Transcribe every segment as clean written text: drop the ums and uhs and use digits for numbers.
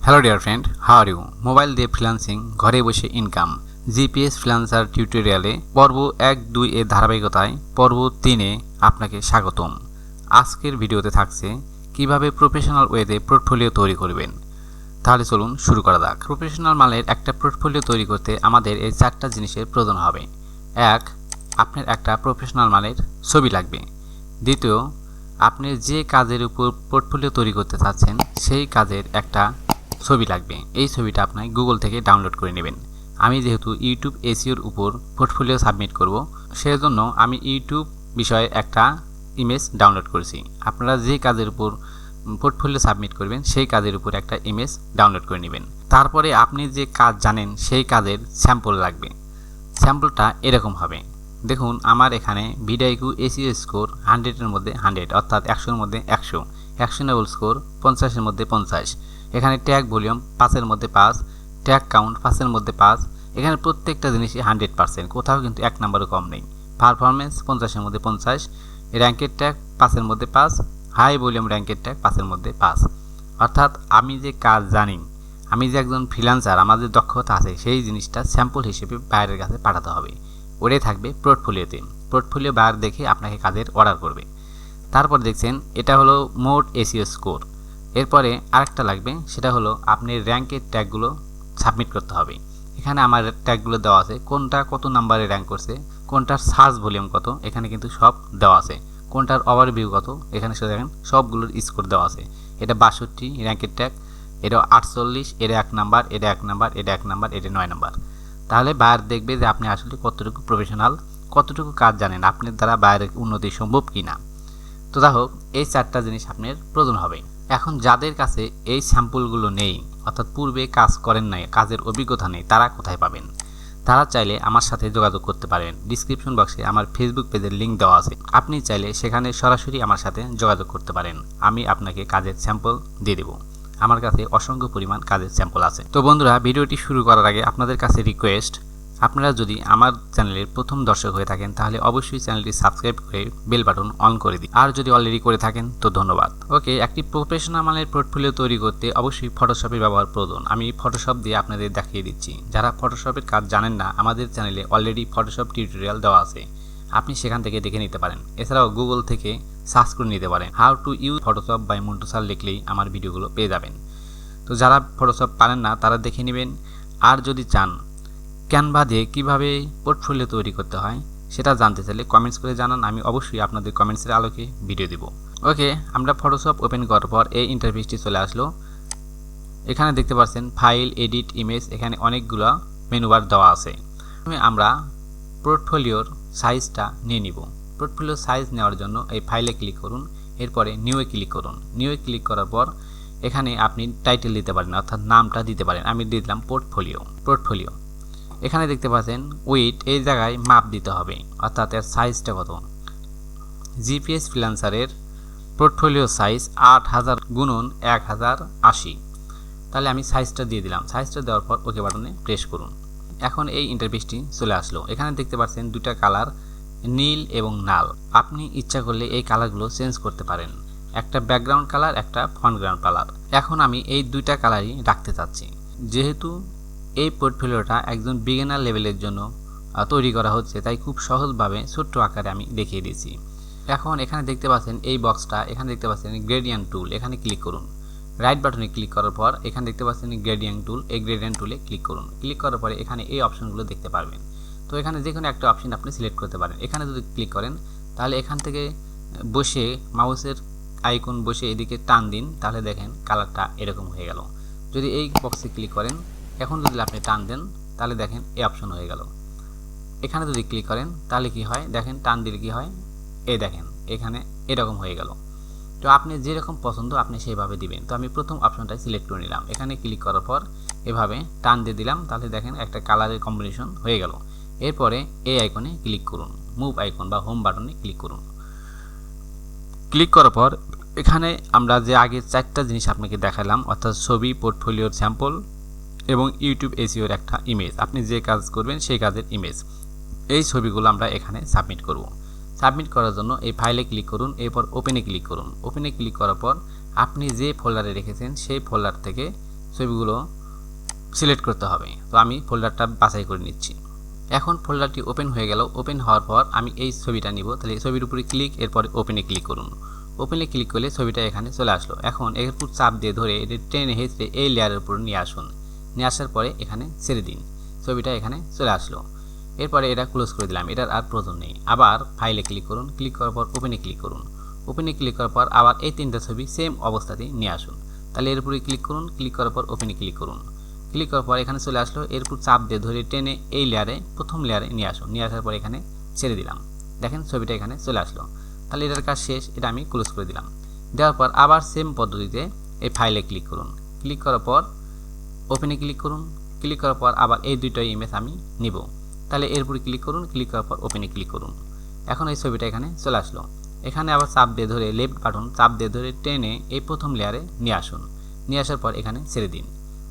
Hello dear friend, how are you? Mobile দিয়ে freelancing, ঘরে বসে ইনকাম, জিপিএস ফ্রিল্যান্সার টিউটোরিয়ালে পর্ব 1-2 এর ধারাবাহিকতায় পর্ব 3-এ আপনাকে স্বাগতম। আজকের ভিডিওতে থাকছে কিভাবে প্রফেশনাল ওয়েতে পোর্টফোলিও তৈরি করবেন। তাহলে চলুন শুরু করা যাক। প্রফেশনাল মানের একটা পোর্টফোলিও তৈরি করতে আমাদের এই 4টা জিনিসের প্রয়োজন হবে। 1. আপনার একটা প্রফেশনাল মানের ছবি লাগবে। দ্বিতীয়, আপনি যে কাজের উপর পোর্টফোলিও তৈরি করতে চাচ্ছেন সেই কাজের একটা ছবি লাগবে। এই ছবিটা আপনি গুগল থেকে ডাউনলোড করে নেবেন। আমি যেহেতু ইউটিউব এসইওর উপর পোর্টফোলিও সাবমিট করব, সেজন্য আমি ইউটিউব বিষয়ে একটা ইমেজ ডাউনলোড করেছি। আপনারা যে কাজের উপর পোর্টফোলিও সাবমিট করবেন সেই কাজের উপর একটা ইমেজ ডাউনলোড করে নেবেন। তারপরে আপনি যে কাজ জানেন সেই কাজের স্যাম্পল লাগবে। স্যাম্পলটা এরকম হবে। দেখুন, আমার এখানে ভিডিআইকিউ এসইও স্কোর 100-এর মধ্যে 100, অর্থাৎ 100-এর মধ্যে 100, অ্যাকশনেবল স্কোর 50-এর মধ্যে 50। এখানে ট্যাগ ভলিউম 5-এর মধ্যে 5, ট্যাগ কাউন্ট 5-এর মধ্যে 5। এখানে প্রত্যেকটা জিনিসই 100%, কোথাও কিন্তু 1 নাম্বারও কম নেই। পারফরমেন্স 50-এর মধ্যে 50, র্যাঙ্কের ট্যাগ 5-এর মধ্যে 5, হাই ভলিউম র্যাঙ্কের ট্যাগ 5-এর মধ্যে 5। অর্থাৎ আমি যে কাজ জানি, আমি যে একজন ফ্রিল্যান্সার, আমার যে দক্ষতা আছে সেই জিনিসটা স্যাম্পল হিসেবে বাইরের কাছে পাঠাতে হবে। ওটাই থাকবে পোর্টফোলিওতে। পোর্টফোলিও বাইরে দেখে আপনাকে কাজের অর্ডার করবে। তারপর দেখছেন এটা হলো মোট এসইও স্কোর। এরপরে আরেকটা লাগবে, সেটা হলো আপনি র্যাঙ্কের ট্যাগগুলো সাবমিট করতে হবে। এখানে আমার ট্যাগগুলো দেওয়া আছে, কোনটা কত নাম্বারে র্যাঙ্ক করছে, কোনটার সার্চ ভলিউম কত, এখানে কিন্তু সব দেওয়া আছে। কোনটার ওভারভিউ কত, এখানে সে দেখেন সবগুলোর স্কোর দেওয়া আছে। এটা 62 র্যাঙ্কের ট্যাগ, এটা 48, এটা 1 নাম্বার, এটা 1 নাম্বার, এটা 1 নাম্বার, এটা 9 নাম্বার। তাহলে বায়ার দেখবে যে আপনি আসলে কতটুকু প্রফেশনাল, কতটুকু কাজ জানেন, আপনার দ্বারা বায়ারের উন্নতি সম্ভব কিনা। তো যাই হোক, এই 4টা জিনিস আপনার প্রয়োজন হবে। এখন যাদের কাছে এই স্যাম্পলগুলো নেই, অর্থাৎ পূর্বে কাজ করেন নাই, কাজের অভিজ্ঞতা নেই, তারা কোথায় পাবেন? তারা চাইলে আমার সাথে যোগাযোগ করতে পারেন। ডিসক্রিপশন বক্সে আমার ফেসবুক পেজের লিঙ্ক দেওয়া আছে, আপনি চাইলে সেখানে সরাসরি আমার সাথে যোগাযোগ করতে পারেন। আমি আপনাকে কাজের স্যাম্পল দিয়ে দেবো। আমার কাছে অসংখ্য পরিমাণ কাজের স্যাম্পল আছে। তো বন্ধুরা, ভিডিওটি শুরু করার আগে আপনাদের কাছে রিকোয়েস্ট, আপনারা যদি আমার চ্যানেলের প্রথম দর্শক হয়ে থাকেন তাহলে অবশ্যই চ্যানেলটি সাবস্ক্রাইব করে বেল বাটন অন করে দিন। আর যদি অলরেডি করে থাকেন তো ধন্যবাদ। ওকে, একটি প্রফেশনাল মানের পোর্টফোলিও তৈরি করতে অবশ্যই ফটোশপের ব্যবহার প্রয়োজন। আমি ফটোশপ দিয়ে আপনাদের দেখিয়ে দিচ্ছি। যারা ফটোশপের কাজ জানেন না, আমাদের চ্যানেলে অলরেডি ফটোশপ টিউটোরিয়াল দেওয়া আছে, আপনি সেখান থেকে দেখে নিতে পারেন। এছাড়াও গুগল থেকে সার্চ করে নিতে পারেন, how to use Photoshop by Montu sir লিখলেই আমার ভিডিওগুলো পেয়ে যাবেন। তো যারা ফটোশপ পারেন না তারা দেখে নেবেন। আর যদি চান ক্যানভা দিয়ে কীভাবে পোর্টফোলিও তৈরি করতে হয় সেটা জানতে চাইলে কমেন্টস করে জানান, আমি অবশ্যই আপনাদের কমেন্টসের আলোকে ভিডিও দেব। ওকে, আমরা ফটোশপ ওপেন করার পর এই ইন্টারফেসটি চলে আসলো। এখানে দেখতে পাচ্ছেন ফাইল, এডিট, ইমেজ, এখানে অনেকগুলো মেনুবার দেওয়া আছে। আমরা পোর্টফোলিওর সাইজটা নিয়ে নিব। পোর্টফোলিওর সাইজ নেওয়ার জন্য এই ফাইলে ক্লিক করুন, এরপরে নিউয়ে ক্লিক করুন। নিউয়ে ক্লিক করার পর এখানে আপনি টাইটেল দিতে পারেন, অর্থাৎ নামটা দিতে পারেন। আমি দিয়ে দিলাম পোর্টফোলিও। এখানে দেখতে পাচ্ছেন উইথ, এই জায়গায় মাপ দিতে হবে, অর্থাৎ এর সাইজটা কত। জিপিএস ফ্রিল্যান্সারের পোর্টফোলিও সাইজ 8000 × 1080। তাহলে আমি সাইজটা দিয়ে দিলাম। সাইজটা দেওয়ার পর ওকে বাটনে প্রেস করুন। এখন এই ইন্টারফেসটি চলে আসলো। এখানে দেখতে পাচ্ছেন দুটা কালার, নীল এবং লাল। আপনি ইচ্ছা করলে এই কালারগুলো চেঞ্জ করতে পারেন, একটা ব্যাকগ্রাউন্ড কালার, একটা ফরগ্রাউন্ড কালার। এখন আমি এই দুইটা কালারই রাখতে চাচ্ছি। যেহেতু এই পোর্টফোলিওটা একজন বিগিনার লেভেলের জন্য তৈরি করা হচ্ছে, তাই খুব সহজভাবে ছোট্ট আকারে আমি দেখিয়ে দিয়েছি। এখন এখানে দেখতে পাচ্ছেন এই বক্সটা, এখানে দেখতে পাচ্ছেন গ্রেডিয়েন্ট টুল, এখানে ক্লিক করুন। রাইট বাটনে ক্লিক করার পর এখানে দেখতে পাচ্ছেন গ্রেডিয়েন্ট টুল, এই গ্রেডিয়েন্ট টুলে ক্লিক করুন। ক্লিক করার পরে এখানে এই অপশনগুলো দেখতে পারবেন। তো এখানে যে কোনো একটা অপশন আপনি সিলেক্ট করতে পারেন। এখানে যদি ক্লিক করেন তাহলে এখান থেকে বসে মাউসের আইকন বসে এদিকে টান দিন, তাহলে দেখেন কালারটা এরকম হয়ে গেল। যদি এই বক্সে ক্লিক করেন, এখন যদি আপনি টান দেন তাহলে দেখেন এই অপশন হয়ে গেল। এখানে যদি ক্লিক করেন তাহলে কি হয়, দেখেন টান দিলে কি হয়, এই দেখেন এখানে এরকম হয়ে গেল। তো আপনি যেরকম পছন্দ আপনি সেইভাবে দিবেন। তো আমি প্রথম অপশনটাই সিলেক্ট করে নিলাম। এখানে ক্লিক করার পর এভাবে টান দিয়ে দিলাম, তাহলে দেখেন একটা কালারের কম্বিনেশন হয়ে গেল। এরপরে এই আইকনে ক্লিক করুন, মুভ আইকন বা হোম বাটনে ক্লিক করুন। ক্লিক করার পর এখানে আমরা যে আগে 4টা জিনিস আপনাকে দেখালাম, অর্থাৎ ছবি, পোর্টফোলিওর স্যাম্পল এবং ইউটিউব এসইওর একটা ইমেজ, আপনি যে কাজ করবেন সেই কাজের ইমেজ, এই ছবিগুলো আমরা এখানে সাবমিট করব। সাবমিট করার জন্য এই ফাইলে ক্লিক করুন, এরপর ওপেনে ক্লিক করুন। ওপেনে ক্লিক করার পর আপনি যে ফোল্ডারে রেখেছেন সেই ফোল্ডার থেকে ছবিগুলো সিলেক্ট করতে হবে। তো আমি ফোল্ডারটা বাছাই করে নিচ্ছি। এখন ফোল্ডারটি ওপেন হয়ে গেল। ওপেন হওয়ার পর আমি এই ছবিটা নিব। তাহলে ছবির উপরে ক্লিক, এরপরে ওপেনে ক্লিক করুন। ওপেনে ক্লিক করলে ছবিটা এখানে চলে আসলো। এখন এর উপর চাপ দিয়ে ধরে এটা টেনে হেঁচড়ে এই লেয়ারের উপর নিয়ে আসুন। নিয়ে আসার পরে এখানে ছেড়ে দিন। ছবিটা এখানে চলে আসলো। এরপরে এটা ক্লোজ করে দিলাম, এটার আর প্রয়োজন নেই। আবার ফাইলে ক্লিক করুন, ক্লিক করার পর ওপেনে ক্লিক করুন। ওপেনে ক্লিক করার পর আবার এই তিনটা ছবি সেম অবস্থাতেই নিয়ে আসুন। তাহলে এর উপরে ক্লিক করুন, ক্লিক করার পর ওপেনে ক্লিক করুন। ক্লিক করার পর এখানে চলে আসলো। এর উপর চাপ দিয়ে ধরে টেনে এই লেয়ারে প্রথম লেয়ারে নিয়ে আসুন। নিয়ে আসার পর এখানে ছেড়ে দিলাম। দেখেন ছবিটা এখানে চলে আসলো। তাহলে এটার কাজ শেষ, এটা আমি ক্লোজ করে দিলাম। দেওয়ার পর আবার সেম পদ্ধতিতে এই ফাইলে ক্লিক করুন। ক্লিক করার পর ওপেনে ক্লিক করুন। ক্লিক করার পর আবার এই দুইটা ইমেজ আমি নিব। তাহলে এর উপরে ক্লিক করুন, ক্লিক করার পর ওপেনে ক্লিক করুন। এখন এই ছবিটা এখানে চলে আসলো। এখানে আবার চাপ দিয়ে ধরে লেফট বাটন চাপ দিয়ে ধরে টেনে এই প্রথম লেয়ারে নিয়ে আসুন। নিয়ে আসার পর এখানে ছেড়ে দিন।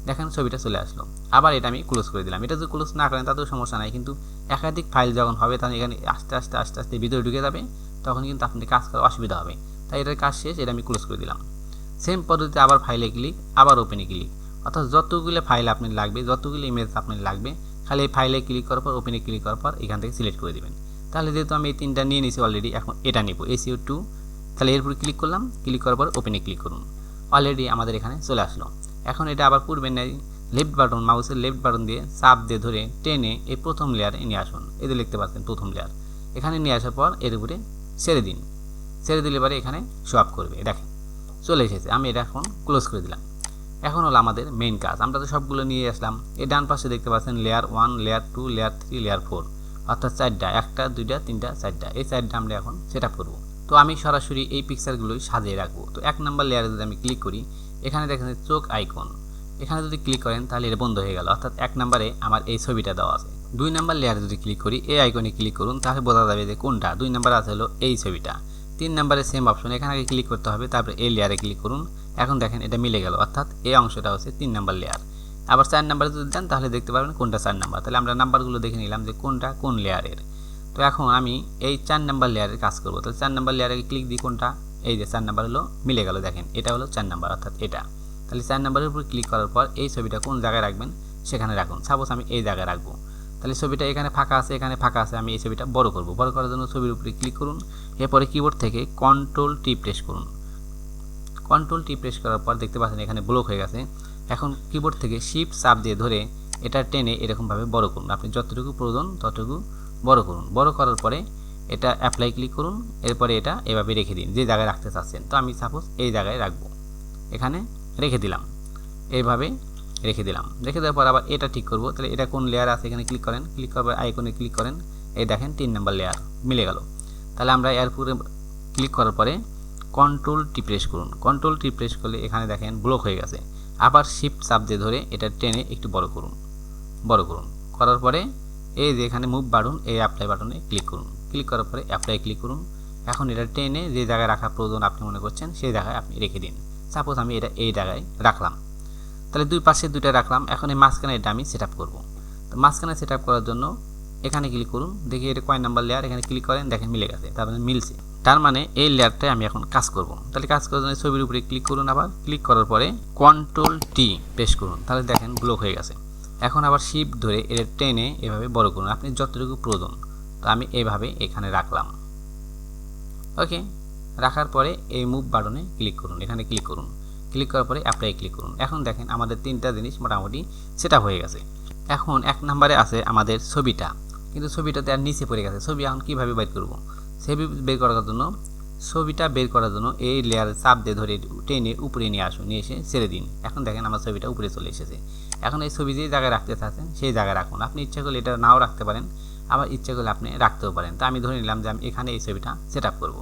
দেখেন ছবিটা চলে আসলো। আবার এটা আমি ক্লোজ করে দিলাম। এটা যদি ক্লোজ না করেন তাতেও সমস্যা নাই, কিন্তু একাধিক ফাইল যখন হবে তখন এখানে আস্তে আস্তে আস্তে আস্তে ভিতরে ঢুকে যাবে, তখন কিন্তু আপনার কাজ করা অসুবিধা হবে। তাই এটার কাজ শেষ, এটা আমি ক্লোজ করে দিলাম। সেম পদ্ধতিতে আবার ফাইলে ক্লিক, আবার ওপেনে ক্লিক, অর্থাৎ যতগুলো ফাইল আপনার লাগবে, যতগুলো ইমেজ আপনার লাগবে, খালি এই ফাইলে ক্লিক করার পর ওপেনে ক্লিক করার পর এখান থেকে সিলেক্ট করে দেবেন। তাহলে যেহেতু আমি এই তিনটা নিয়ে নিয়েছি অলরেডি, এখন এটা নিব SEO2। তাহলে এরপর ক্লিক করলাম, ক্লিক করার পর ওপেনে ক্লিক করুন। অলরেডি আমাদের এখানে চলে আসলো। এখন এটা আবার পূর্বের নেই, লেফট বাটন মাউসের লেফট বাটন দিয়ে চাপ দিয়ে ধরে টেনে এই প্রথম লেয়ারে নিয়ে আসুন। এই যে লিখতে পাচ্ছেন প্রথম লেয়ার, এখানে নিয়ে আসার পর এর উপরে ছেড়ে দিন। ছেড়ে দিলে পরে এখানে শো আপ করবে। দেখেন চলে এসেছে। আমি এটা এখন ক্লোজ করে দিলাম। এখন হলো আমাদের মেইন কাজ। আমরা তো সবগুলো নিয়ে আসলাম। এই ডান পাশে দেখতে পাচ্ছেন লেয়ার 1, লেয়ার 2, লেয়ার 3, লেয়ার 4, অর্থাৎ 4টা, 1টা 2টা 3টা 4টা। এই 4টা আমরা এখন সেট আপ করবো। তো আমি সরাসরি এই পিকচারগুলোই সাজিয়ে রাখবো। তো 1 নম্বর লেয়ারে যদি আমি ক্লিক করি, এখানে দেখেন চোখ আইকন, এখানে যদি ক্লিক করেন তাহলে এটা বন্ধ হয়ে গেল, অর্থাৎ 1 নম্বরে আমার এই ছবিটা দেওয়া আছে। 2 নম্বর লেয়ারে যদি ক্লিক করি, এই আইকনে ক্লিক করুন, তাহলে বোঝা যাবে যে কোনটা 2 নম্বরে আছে, হলো এই ছবিটা। 3 নম্বরে সেম অপশন, এখানে আগে ক্লিক করতে হবে, তারপরে এই লেয়ারে ক্লিক করুন। এখন দেখেন এটা মিলে গেল, অর্থাৎ এই অংশটা হচ্ছে 3 নম্বর লেয়ার। আবার 4 নম্বরে যদি দেন তাহলে দেখতে পারবেন কোনটা 4 নম্বর। তাহলে আমরা নাম্বারগুলো দেখে নিলাম যে কোনটা কোন লেয়ারের। তো এখন আমি এই 4 নম্বর লেয়ারের কাজ করব। তাহলে 4 নম্বর লেয়ারে ক্লিক দিই, কোনটা, এই যে 4 নম্বর হলো, মিলে গেল। দেখেন এটা হলো 4 নম্বর, অর্থাৎ এটা। তাহলে 4 নম্বরের উপর ক্লিক করার পর এই ছবিটা কোন জায়গায় রাখবেন সেখানে রাখুন। সাপোজ আমি এই জায়গায় রাখবো। তাহলে ছবিটা এখানে ফাঁকা আছে, এখানে ফাঁকা আছে, আমি এই ছবিটা বড় করব। বড় করার জন্য ছবির উপরে ক্লিক করুন। এরপরে কিবোর্ড থেকে Ctrl+T প্রেস করুন। Ctrl+T প্রেস করার পর দেখতে পাচ্ছেন এখানে ব্লক হয়ে গেছে। এখন কিবোর্ড থেকে শিফট চাপ দিয়ে ধরে এটা টেনে এরকমভাবে বড় করুন। আপনি যতটুকু প্রয়োজন ততটুকু বড় করুন। বড় করার পরে এটা অ্যাপ্লাই ক্লিক করুন। এরপরে এটা এভাবে রেখে দিন যে জায়গায় রাখতে চাচ্ছেন। তো আমি সাপোজ এই জায়গায় রাখবো, এখানে রেখে দিলাম। এইভাবে রেখে দিলাম। রেখে দেওয়ার পর আবার এটা ঠিক করব। তাহলে এটা কোন লেয়ার আছে এখানে ক্লিক করেন, ক্লিক করার পর আইকনে ক্লিক করেন। এই দেখেন 3 নম্বর লেয়ার মিলে গেল। তাহলে আমরা এর উপরে ক্লিক করার পরে Ctrl+T প্রেস করুন। Ctrl+T প্রেস করলে এখানে দেখেন ব্লক হয়ে গেছে। আবার শিফট চাপ দিয়ে ধরে এটা টেনে একটু বড় করুন। বড় করুন করার পরে এই যে এখানে মুভ বাটন, এই অ্যাপ্লাই বাটনে ক্লিক করুন। ক্লিক করার পরে অ্যাপ্লাই ক্লিক করুন। এখন এটা টেনে যে জায়গায় রাখা প্রয়োজন আপনি মনে করছেন সেই জায়গায় আপনি রেখে দিন। সাপোজ আমি এটা এই জায়গায় রাখলাম। তাহলে দুই পাশে দুইটা রাখলাম। এখন এই মাঝখানে এটা আমি সেট আপ করবো। তো মাঝখানে সেট আপ করার জন্য এখানে ক্লিক করুন। দেখি এটা কয় নাম্বার লেয়ার, এখানে ক্লিক করেন, দেখেন মিলে গেছে, তার মানে মিলছে। তার মানে এই লেয়ারটাই আমি এখন কাজ করব। তাহলে কাজ করার জন্য ছবির উপরে ক্লিক করুন। আবার ক্লিক করার পরে Ctrl+T প্রেস করুন। তাহলে দেখেন ব্লক হয়ে গেছে। এখন আবার শিফট ধরে এটা টেনে এভাবে বড় করুন, আপনি যতটুকু প্রয়োজন। তো আমি এইভাবে এখানে রাখলাম। ওকে, রাখার পরে এই মুভ বাটনে ক্লিক করুন, এখানে ক্লিক করুন। ক্লিক করার পরে অ্যাপ্লাই ক্লিক করুন। এখন দেখেন আমাদের 3টা জিনিস মোটামুটি সেট আপ হয়ে গেছে। এখন 1 নম্বরে আছে আমাদের ছবিটা, কিন্তু ছবিটাতে আর নিচে পড়ে গেছে। ছবি এখন কীভাবে বের করব? ছবি বের করার জন্য, ছবিটা বের করার জন্য এই লেয়ারে চাপ দিয়ে ধরে টেনে উপরে নিয়ে আসুন, নিয়ে এসে ছেড়ে দিন। এখন দেখেন আমার ছবিটা উপরে চলে এসেছে। এখন এই ছবি যে জায়গায় রাখতে চাচ্ছেন সেই জায়গায় রাখুন। আপনি ইচ্ছা করলে এটা নাও রাখতে পারেন, আবার ইচ্ছা করলে আপনি রাখতেও পারেন। তো আমি ধরে নিলাম যে আমি এখানে এই ছবিটা সেট আপ করবো।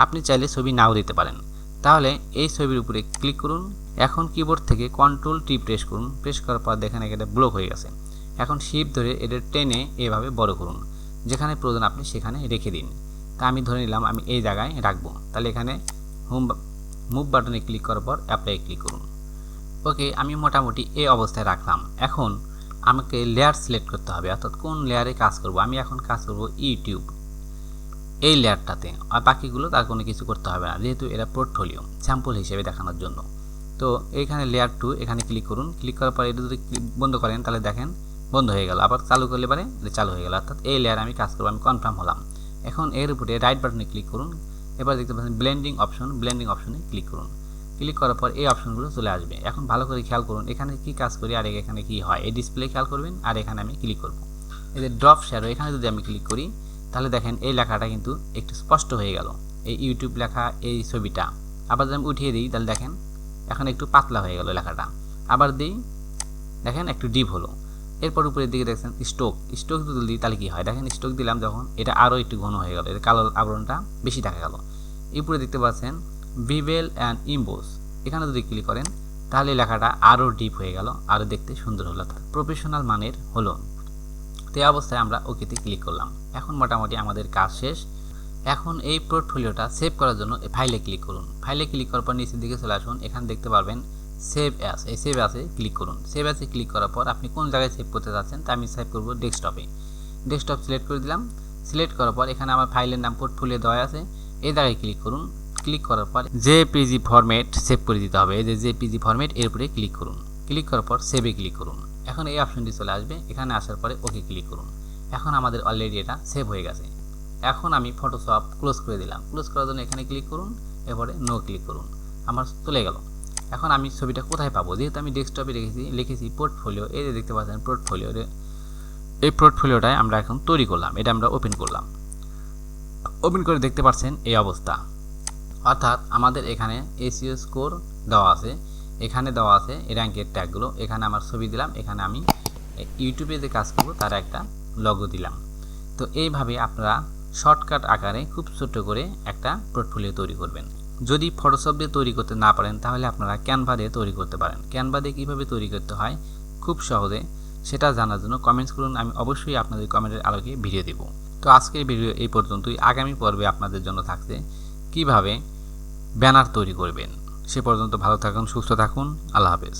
আপনি চাইলে ছবি নাও দিতে পারেন। তাহলে এই ছবির উপরে ক্লিক করুন। এখন কিবোর্ড থেকে Ctrl+T প্রেস করুন। প্রেস করার পর দেখেন এটা ব্লক হয়ে গেছে। এখন শিফট ধরে এটা টেনে এভাবে বড় করুন, যেখানে প্রয়োজন আপনি সেখানে রেখে দিন। তা আমি ধরে নিলাম আমি এই জায়গায় রাখবো। তাহলে এখানে মুভ বাটনে ক্লিক করার পর অ্যাপ্লাই ক্লিক করুন। ওকে, আমি মোটামুটি এই অবস্থায় রাখলাম। এখন আমাকে লেয়ার সিলেক্ট করতে হবে, অর্থাৎ কোন লেয়ারে কাজ করব। আমি এখন কাজ করব ইউটিউব এই লেয়ারটাতে, আর বাকিগুলো তার কোনো কিছু করতে হবে না, যেহেতু এটা পোর্টফোলিও স্যাম্পল হিসেবে দেখানোর জন্য। তো তো এইখানে লেয়ার 2 এখানে ক্লিক করুন। ক্লিক করার পর এটা যদি বন্ধ করেন তাহলে দেখেন বন্ধ হয়ে গেল। আবার চালু করলে পরে এটা চালু হয়ে গেল, অর্থাৎ এই লেয়ার আমি কাজ করব, আমি কনফার্ম হলাম। এখন এর উপরে রাইট বাটনে ক্লিক করুন। এবার দেখতে পাচ্ছেন ব্লেন্ডিং অপশনে ক্লিক করুন। ক্লিক করার পর এই অপশনগুলো চলে আসবে। এখন ভালো করে খেয়াল করুন এখানে কি কাজ করি আর এখানে কি হয়, এই ডিসপ্লে খেয়াল করবেন। আর এখানে আমি ক্লিক করব, এই যে ড্রপ শ্যাডো, এখানে যদি আমি ক্লিক করি তাহলে দেখেন এই লেখাটা কিন্তু একটু স্পষ্ট হয়ে গেল, এই ইউটিউব লেখা এই ছবিটা। আবার যদি আমি উঠিয়ে দিই তাহলে দেখেন এখন একটু পাতলা হয়ে গেল লেখাটা। আবার দিই, দেখেন একটু ডিপ হলো। এরপর উপরের দিকে দেখছেন স্ট্রোক যদি দিই তাহলে কি হয়, দেখেন স্ট্রোক দিলাম যখন এটা আরও একটু ঘন হয়ে গেল, এর কালো আবরণটা বেশি দেখা গেল। উপরে দেখতে পাচ্ছেন বিভেল অ্যান্ড ইমবোস, এখানে যদি ক্লিক করেন তাহলে লেখাটা আরও ডিপ হয়ে গেল, আরও দেখতে সুন্দর হলো, প্রফেশনাল মানের হলো। তো এই অবস্থায় আমরা ওকেতে ক্লিক করলাম। এখন মোটামুটি আমাদের কাজ শেষ। এখন এই পোর্টফোলিওটা সেভ করার জন্য ফাইলে ক্লিক করুন। ফাইলে ক্লিক করার পর নিচের দিকে চলে আসুন, এখানে দেখতে পারবেন সেভ অ্যাস, এই সেভ অ্যাসে ক্লিক করুন। সেভ অ্যাসে ক্লিক করার পর আপনি কোন জায়গায় সেভ করতে যাচ্ছেন, তা আমি সেভ করব ডেস্কটপে। ডেস্কটপ সিলেক্ট করে দিলাম। সিলেক্ট করার পর এখানে আমার ফাইলের নাম পোর্টফোলিও দেওয়া আছে, এই জায়গায় ক্লিক করুন। ক্লিক করার পর জেপিজি ফরম্যাট সেভ করে দিতে হবে, এই যে জেপিজি ফরম্যাট এর উপরে ক্লিক করুন। ক্লিক করার পর সেভে ক্লিক করুন। এখন এই অপশনটি চলে আসবে, এখানে আসার পরে ওকে ক্লিক করুন। এখন আমাদের অলরেডি এটা সেভ হয়ে গেছে। এখন আমি ফটোশপ ক্লোজ করে দিলাম। ক্লোজ করার জন্য এখানে ক্লিক করুন, এরপরে নো ক্লিক করুন, আমার চলে গেল। এখন আমি ছবিটা কোথায় পাবো, যেহেতু আমি ডেস্কটপে লিখেছি পোর্টফোলিও, এই যে দেখতে পাচ্ছেন পোর্টফোলিও, এই পোর্টফোলিওটাই আমরা এখন তৈরি করলাম, এটা আমরা ওপেন করলাম। ওপেন করে দেখতে পাচ্ছেন এই অবস্থা, অর্থাৎ আমাদের এখানে এসইও স্কোর দেওয়া আছে, এখানে দেওয়া আছে এই র্যাঙ্কের ট্যাগগুলো, এখানে আমার ছবি দিলাম, এখানে আমি ইউটিউবে যে কাজ করবো তার একটা লগো দিলাম। তো এইভাবে আপনারা শর্টকাট আকারে খুব ছোট করে একটা পোর্টফোলিও তৈরি করবেন। যদি ফটোশপ দিয়ে তৈরি করতে না পারেন তাহলে আপনারা ক্যানভা দিয়ে তৈরি করতে পারেন। ক্যানভা দিয়ে কীভাবে তৈরি করতে হয় খুব সহজে সেটা জানার জন্য কমেন্টস করুন, আমি অবশ্যই আপনাদের কমেন্টের আলোকে ভিডিও দেব। তো আজকের ভিডিও এই পর্যন্তই। আগামী পর্বে আপনাদের জন্য থাকছে কিভাবে ব্যানার তৈরি করবেন। সে পর্যন্ত ভালো থাকুন, সুস্থ থাকুন, আল্লাহ হাফেজ।